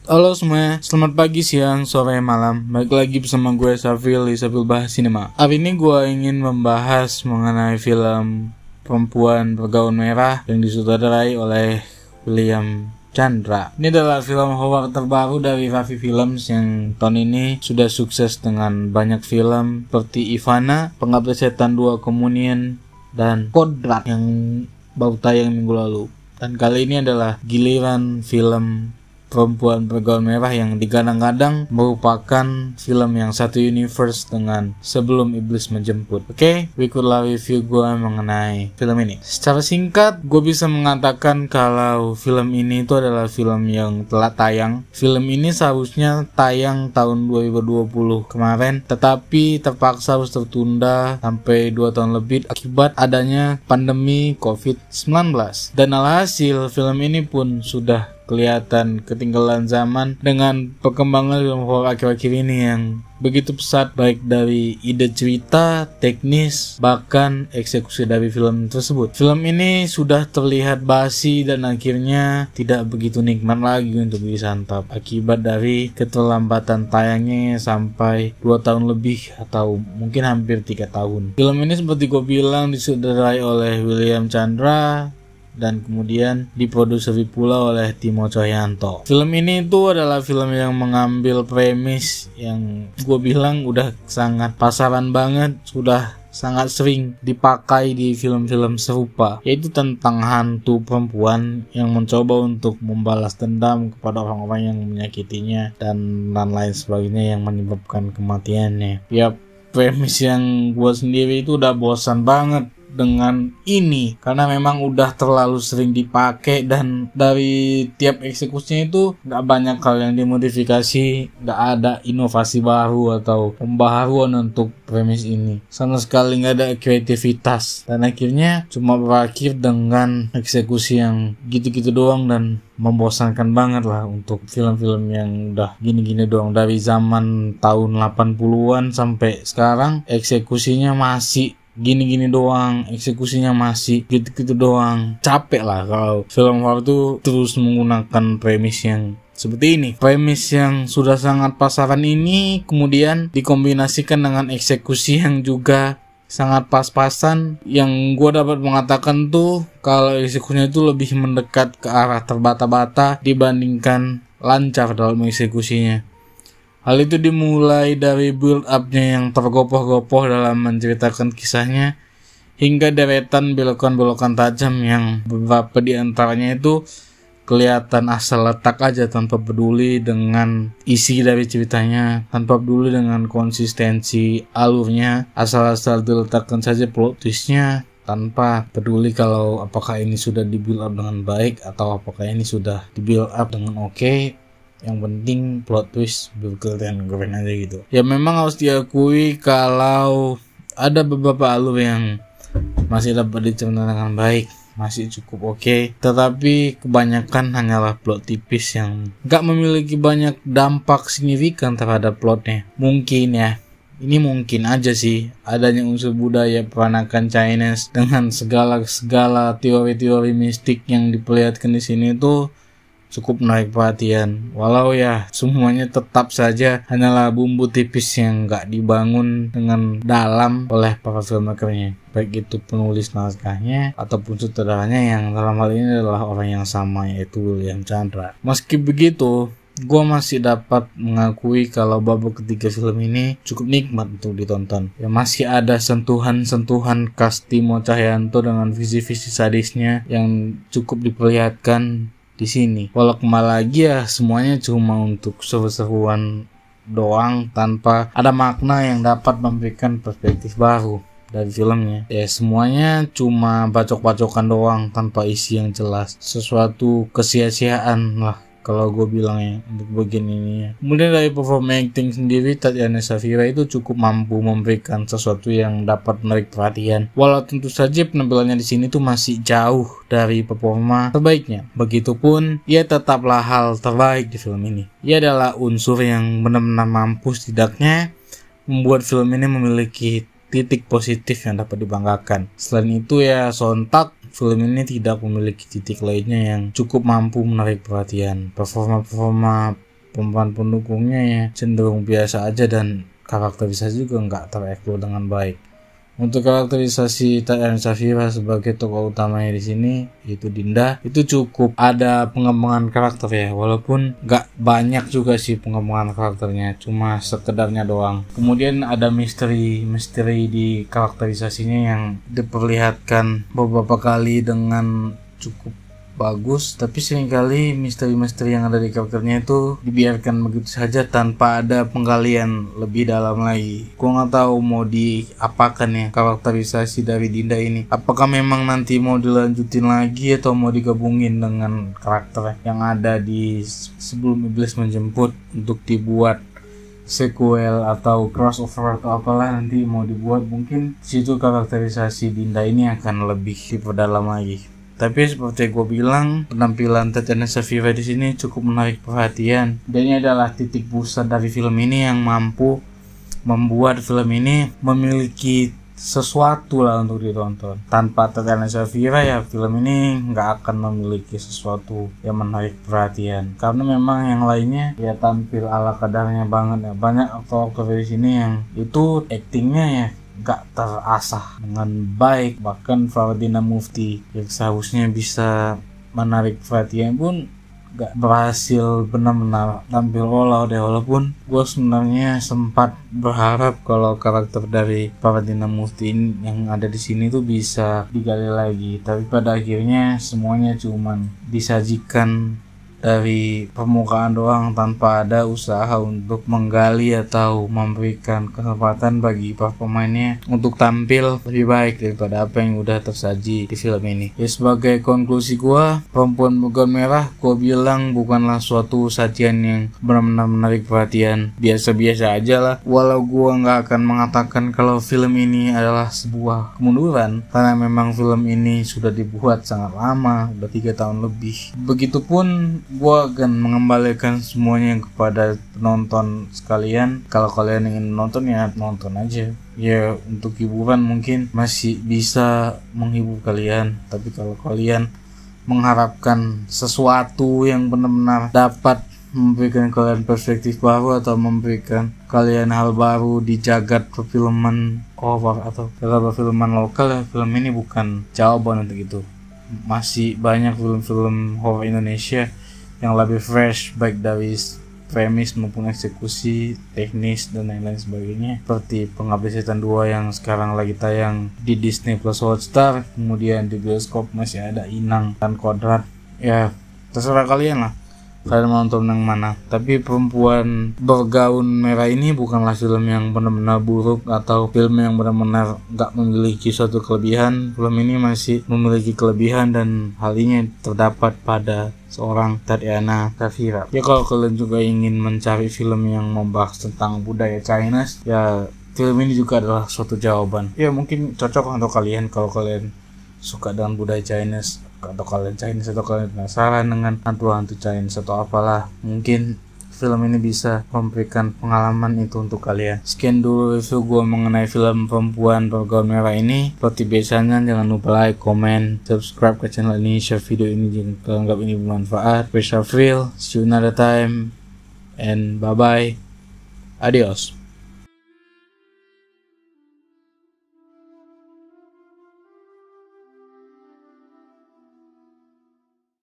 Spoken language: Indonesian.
Halo semuanya, selamat pagi, siang, sore, malam. Balik lagi bersama gue Safil Bahas Cinema. Hari ini gue ingin membahas mengenai film Perempuan Bergaun Merah yang disutradarai oleh William Chandra. Ini adalah film horor terbaru dari Ravi Films yang tahun ini sudah sukses dengan banyak film seperti Ivana, Pengabdi Setan 2 Communion, dan Kodrat yang baru tayang minggu lalu. Dan kali ini adalah giliran film Perempuan Bergaun Merah yang digadang-gadang merupakan film yang satu universe dengan Sebelum Iblis Menjemput. Oke, ikutlah review gue mengenai film ini. Secara singkat, gue bisa mengatakan kalau film ini itu adalah film yang telah tayang. Film ini seharusnya tayang tahun 2020 kemarin, tetapi terpaksa harus tertunda sampai 2 tahun lebih akibat adanya pandemi COVID-19. Dan alhasil film ini pun sudah kelihatan ketinggalan zaman dengan perkembangan film horor akhir-akhir ini yang begitu pesat, baik dari ide cerita, teknis, bahkan eksekusi dari film tersebut. Film ini sudah terlihat basi dan akhirnya tidak begitu nikmat lagi untuk disantap akibat dari keterlambatan tayangnya sampai 2 tahun lebih atau mungkin hampir 3 tahun. Film ini seperti gue bilang disutradarai oleh William Chandra dan kemudian diproduksi pula oleh Timo Cahyanto. Film ini itu adalah film yang mengambil premis yang gue bilang udah sangat pasaran banget, sudah sangat sering dipakai di film-film serupa, yaitu tentang hantu perempuan yang mencoba untuk membalas dendam kepada orang-orang yang menyakitinya dan lain sebagainya yang menyebabkan kematiannya. Ya, premis yang gue sendiri itu udah bosan banget dengan ini karena memang udah terlalu sering dipakai dan dari tiap eksekusinya itu gak banyak hal yang dimodifikasi, gak ada inovasi baru atau pembaharuan untuk premis ini, sama sekali gak ada kreativitas dan akhirnya cuma berakhir dengan eksekusi yang gitu-gitu doang dan membosankan banget lah untuk film-film yang udah gini-gini doang. Dari zaman tahun 80-an sampai sekarang eksekusinya masih gini-gini doang, eksekusinya masih gitu-gitu doang. Capek lah kalau film horor tuh terus menggunakan premis yang seperti ini. Premis yang sudah sangat pasaran ini kemudian dikombinasikan dengan eksekusi yang juga sangat pas-pasan, yang gue dapat mengatakan tuh kalau eksekusinya itu lebih mendekat ke arah terbata-bata dibandingkan lancar dalam eksekusinya. Hal itu dimulai dari build up-nya yang tergopoh-gopoh dalam menceritakan kisahnya hingga deretan belokan-belokan tajam yang beberapa di antaranya itu kelihatan asal letak aja tanpa peduli dengan isi dari ceritanya, tanpa peduli dengan konsistensi alurnya, asal-asal diletakkan saja plot twist-nya tanpa peduli kalau apakah ini sudah di build up dengan baik atau apakah ini sudah di build up dengan oke. Yang penting plot twist berkelihatan keren aja gitu. Ya memang harus diakui kalau ada beberapa alur yang masih dapat dicerna dengan baik, masih cukup oke, tetapi kebanyakan hanyalah plot tipis yang gak memiliki banyak dampak signifikan terhadap plotnya. Mungkin ya, ini mungkin aja sih adanya unsur budaya peranakan Chinese dengan segala teori-teori mistik yang diperlihatkan di sini tuh cukup menarik perhatian, walau ya semuanya tetap saja hanyalah bumbu tipis yang gak dibangun dengan dalam oleh para filmmakernya, baik itu penulis naskahnya ataupun sutradaranya yang dalam hal ini adalah orang yang sama, yaitu William Chandra. Meski begitu, gue masih dapat mengakui kalau babak ketiga film ini cukup nikmat untuk ditonton. Ya masih ada sentuhan-sentuhan khas Timo Cahyanto dengan visi-visi sadisnya yang cukup diperlihatkan di sini. Walau kembali lagi ya semuanya cuma untuk seru-seruan doang tanpa ada makna yang dapat memberikan perspektif baru dari filmnya. Ya semuanya cuma bacok-bacokan doang tanpa isi yang jelas. Sesuatu kesia-siaan lah kalau gue bilang ya untuk bagian ini ya. Kemudian dari performa acting sendiri, Tatiana Safira itu cukup mampu memberikan sesuatu yang dapat menarik perhatian. Walau tentu saja penampilannya di sini tuh masih jauh dari performa terbaiknya. Begitupun ia tetaplah hal terbaik di film ini. Ia adalah unsur yang benar-benar mampu setidaknya membuat film ini memiliki titik positif yang dapat dibanggakan. Selain itu ya sontak film ini tidak memiliki titik lainnya yang cukup mampu menarik perhatian. Performa perempuan pendukungnya ya cenderung biasa aja dan karakterisasi juga nggak tereksplor dengan baik. Untuk karakterisasi Tatiana Shafira sebagai tokoh utamanya di sini itu Dinda, itu cukup ada pengembangan karakter ya, walaupun nggak banyak juga sih pengembangan karakternya, cuma sekedarnya doang. Kemudian ada misteri di karakterisasinya yang diperlihatkan beberapa kali dengan cukup bagus, tapi seringkali misteri-misteri yang ada di karakternya itu dibiarkan begitu saja tanpa ada penggalian lebih dalam lagi. Gua nggak tahu mau diapakan ya karakterisasi dari Dinda ini. Apakah memang nanti mau dilanjutin lagi atau mau digabungin dengan karakter yang ada di Sebelum Iblis Menjemput untuk dibuat sequel atau crossover atau apalah nanti mau dibuat, mungkin situ karakterisasi Dinda ini akan lebih diperdalam lagi. Tapi seperti gue bilang, penampilan Tatiana Shafira di sini cukup menarik perhatian. Dan ini adalah titik pusat dari film ini yang mampu membuat film ini memiliki sesuatu lah untuk ditonton. Tanpa Tatiana Shafira ya film ini nggak akan memiliki sesuatu yang menarik perhatian. Karena memang yang lainnya ya tampil ala kadarnya banget ya. Banyak aktor-aktor di sini yang itu aktingnya ya gak terasah dengan baik. Bahkan Fardina Mufti yang seharusnya bisa menarik perhatian pun gak berhasil benar-benar tampil all deh. Walaupun gue sebenarnya sempat berharap kalau karakter dari Fardina Mufti yang ada di sini tuh bisa digali lagi, tapi pada akhirnya semuanya cuman disajikan dari permukaan doang tanpa ada usaha untuk menggali atau memberikan kesempatan bagi para pemainnya untuk tampil lebih baik daripada apa yang udah tersaji di film ini. Ya sebagai konklusi gua, Perempuan Bergaun Merah gua bilang bukanlah suatu sajian yang benar-benar menarik perhatian, biasa-biasa aja lah. Walau gua nggak akan mengatakan kalau film ini adalah sebuah kemunduran, karena memang film ini sudah dibuat sangat lama, udah 3 tahun lebih. Begitupun gua akan mengembalikan semuanya kepada penonton sekalian. Kalau kalian ingin nonton ya nonton aja. Ya untuk hiburan mungkin masih bisa menghibur kalian. Tapi kalau kalian mengharapkan sesuatu yang benar-benar dapat memberikan kalian perspektif baru atau memberikan kalian hal baru di jagat perfilman horor atau perfilman lokal ya, film ini bukan jawaban untuk itu. Masih banyak film-film horor Indonesia yang lebih fresh baik dari premis maupun eksekusi, teknis dan lain-lain sebagainya, seperti Pengabdi Setan 2 yang sekarang lagi tayang di Disney Plus Hotstar. Kemudian di bioskop masih ada Inang dan Kodrat. Ya terserah kalian lah kalian mau nonton yang mana. Tapi Perempuan Bergaun Merah ini bukanlah film yang benar-benar buruk atau film yang benar-benar gak memiliki suatu kelebihan. Film ini masih memiliki kelebihan dan hal ini terdapat pada seorang Tatiana Shafira. Ya kalau kalian juga ingin mencari film yang membahas tentang budaya Chinese, ya film ini juga adalah suatu jawaban. Ya mungkin cocok untuk kalian kalau kalian suka dengan budaya Chinese, atau kalian Chinese, atau kalian penasaran dengan hantu-hantu Chinese atau apalah. Mungkin film ini bisa memberikan pengalaman itu untuk kalian. Sekian dulu review gue mengenai film Perempuan Bergaun Merah ini. Seperti biasanya jangan lupa like, comment, subscribe ke channel ini, share video ini jika anggap ini bermanfaat. Gue Shafril, see you another time and bye bye, adios.